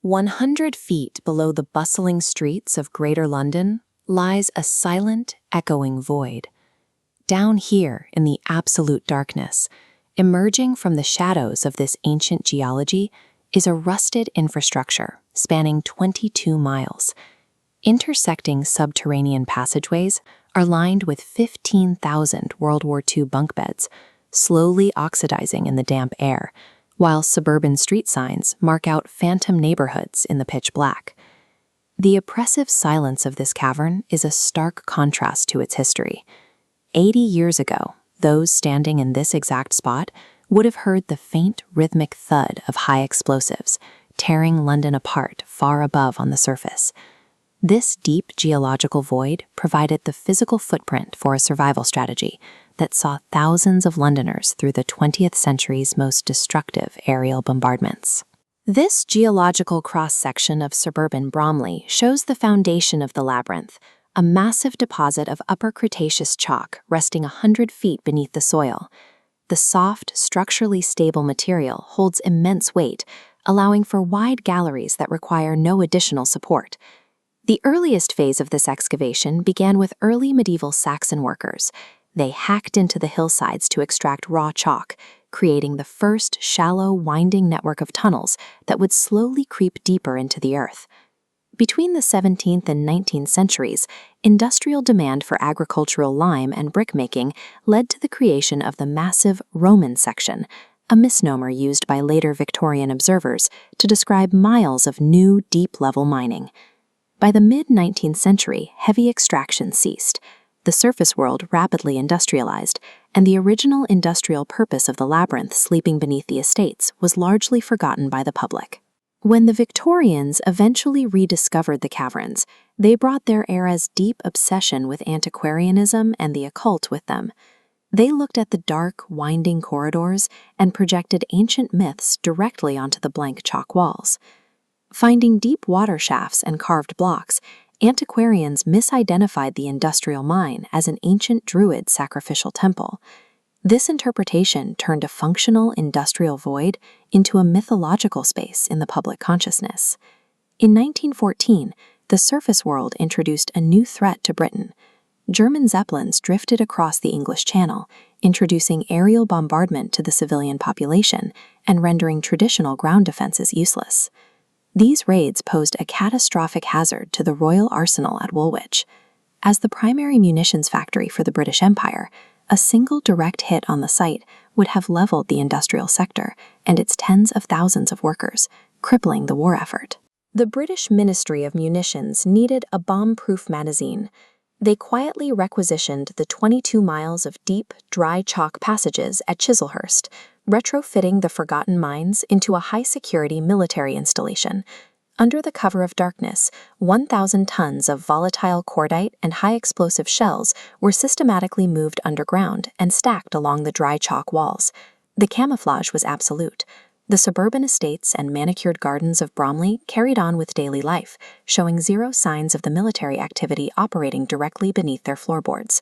100 feet below the bustling streets of Greater London lies a silent, echoing void. Down here in the absolute darkness, emerging from the shadows of this ancient geology, is a rusted infrastructure spanning 22 miles. Intersecting subterranean passageways are lined with 15,000 World War II bunk beds, slowly oxidizing in the damp air, while suburban street signs mark out phantom neighborhoods in the pitch black. The oppressive silence of this cavern is a stark contrast to its history. 80 years ago, those standing in this exact spot would have heard the faint rhythmic thud of high explosives, tearing London apart far above on the surface. This deep geological void provided the physical footprint for a survival strategy that saw thousands of Londoners through the 20th century's most destructive aerial bombardments. This geological cross-section of suburban Bromley shows the foundation of the labyrinth, a massive deposit of Upper Cretaceous chalk resting 100 feet beneath the soil. The soft, structurally stable material holds immense weight, allowing for wide galleries that require no additional support. The earliest phase of this excavation began with early medieval Saxon workers. They hacked into the hillsides to extract raw chalk, creating the first shallow, winding network of tunnels that would slowly creep deeper into the earth. Between the 17th and 19th centuries, industrial demand for agricultural lime and brick-making led to the creation of the massive Roman section, a misnomer used by later Victorian observers to describe miles of new, deep-level mining. By the mid-19th century, heavy extraction ceased. The surface world rapidly industrialized, and the original industrial purpose of the labyrinth sleeping beneath the estates was largely forgotten by the public. When the Victorians eventually rediscovered the caverns, they brought their era's deep obsession with antiquarianism and the occult with them. They looked at the dark, winding corridors and projected ancient myths directly onto the blank chalk walls. Finding deep water shafts and carved blocks, antiquarians misidentified the industrial mine as an ancient Druid sacrificial temple. This interpretation turned a functional industrial void into a mythological space in the public consciousness. In 1914, the surface world introduced a new threat to Britain. German Zeppelins drifted across the English Channel, introducing aerial bombardment to the civilian population and rendering traditional ground defenses useless. These raids posed a catastrophic hazard to the Royal Arsenal at Woolwich. As the primary munitions factory for the British Empire, a single direct hit on the site would have leveled the industrial sector and its tens of thousands of workers, crippling the war effort. The British Ministry of Munitions needed a bomb-proof magazine. They quietly requisitioned the 22 miles of deep, dry chalk passages at Chislehurst, retrofitting the forgotten mines into a high-security military installation. Under the cover of darkness, 1,000 tons of volatile cordite and high-explosive shells were systematically moved underground and stacked along the dry chalk walls. The camouflage was absolute. The suburban estates and manicured gardens of Bromley carried on with daily life, showing zero signs of the military activity operating directly beneath their floorboards.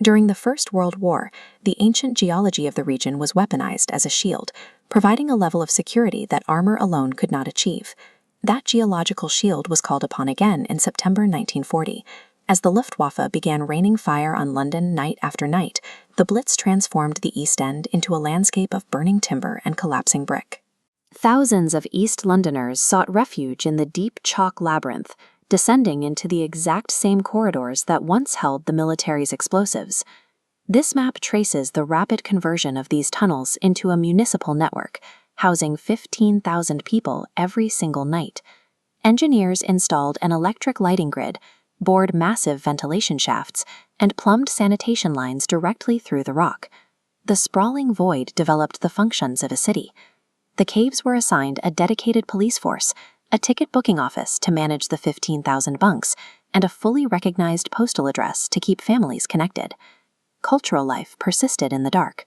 During the First World War, the ancient geology of the region was weaponized as a shield, providing a level of security that armor alone could not achieve. That geological shield was called upon again in September 1940. As the Luftwaffe began raining fire on London night after night, the Blitz transformed the East End into a landscape of burning timber and collapsing brick. Thousands of East Londoners sought refuge in the deep chalk labyrinth, descending into the exact same corridors that once held the military's explosives. This map traces the rapid conversion of these tunnels into a municipal network, housing 15,000 people every single night. Engineers installed an electric lighting grid, bored massive ventilation shafts, and plumbed sanitation lines directly through the rock. The sprawling void developed the functions of a city. The caves were assigned a dedicated police force, a ticket booking office to manage the 15,000 bunks, and a fully recognized postal address to keep families connected. Cultural life persisted in the dark.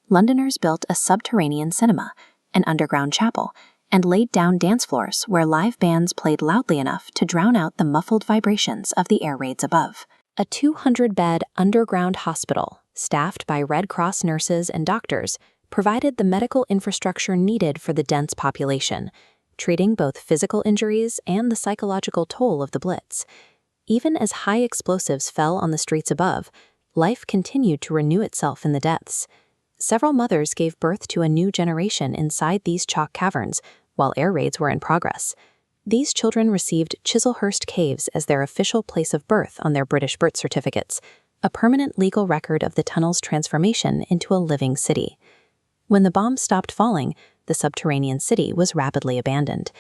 Londoners built a subterranean cinema, an underground chapel, and laid down dance floors where live bands played loudly enough to drown out the muffled vibrations of the air raids above. A 200-bed underground hospital, staffed by Red Cross nurses and doctors, provided the medical infrastructure needed for the dense population. treating both physical injuries and the psychological toll of the Blitz. Even as high explosives fell on the streets above, life continued to renew itself in the depths. Several mothers gave birth to a new generation inside these chalk caverns while air raids were in progress. These children received Chislehurst Caves as their official place of birth on their British birth certificates, a permanent legal record of the tunnel's transformation into a living city. When the bombs stopped falling, the subterranean city was rapidly abandoned.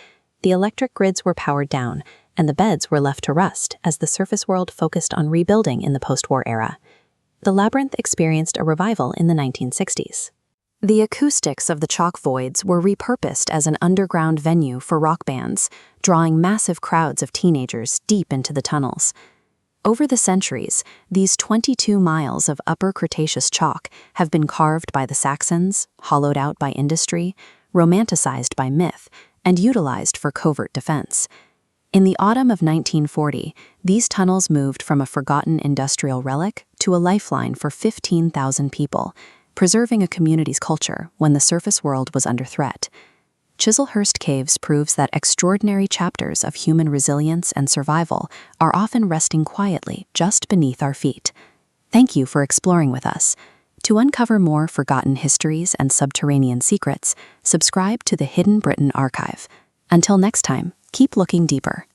The electric grids were powered down, and the beds were left to rust as the surface world focused on rebuilding in the post-war era. The labyrinth experienced a revival in the 1960s. The acoustics of the chalk voids were repurposed as an underground venue for rock bands, drawing massive crowds of teenagers deep into the tunnels. Over the centuries, these 22 miles of Upper Cretaceous chalk have been carved by the Saxons, hollowed out by industry, romanticized by myth, and utilized for covert defense. In the autumn of 1940, these tunnels moved from a forgotten industrial relic to a lifeline for 15,000 people, preserving a community's culture when the surface world was under threat. Chislehurst Caves proves that extraordinary chapters of human resilience and survival are often resting quietly just beneath our feet. Thank you for exploring with us. To uncover more forgotten histories and subterranean secrets, subscribe to the Hidden Britain Archive. Until next time, keep looking deeper.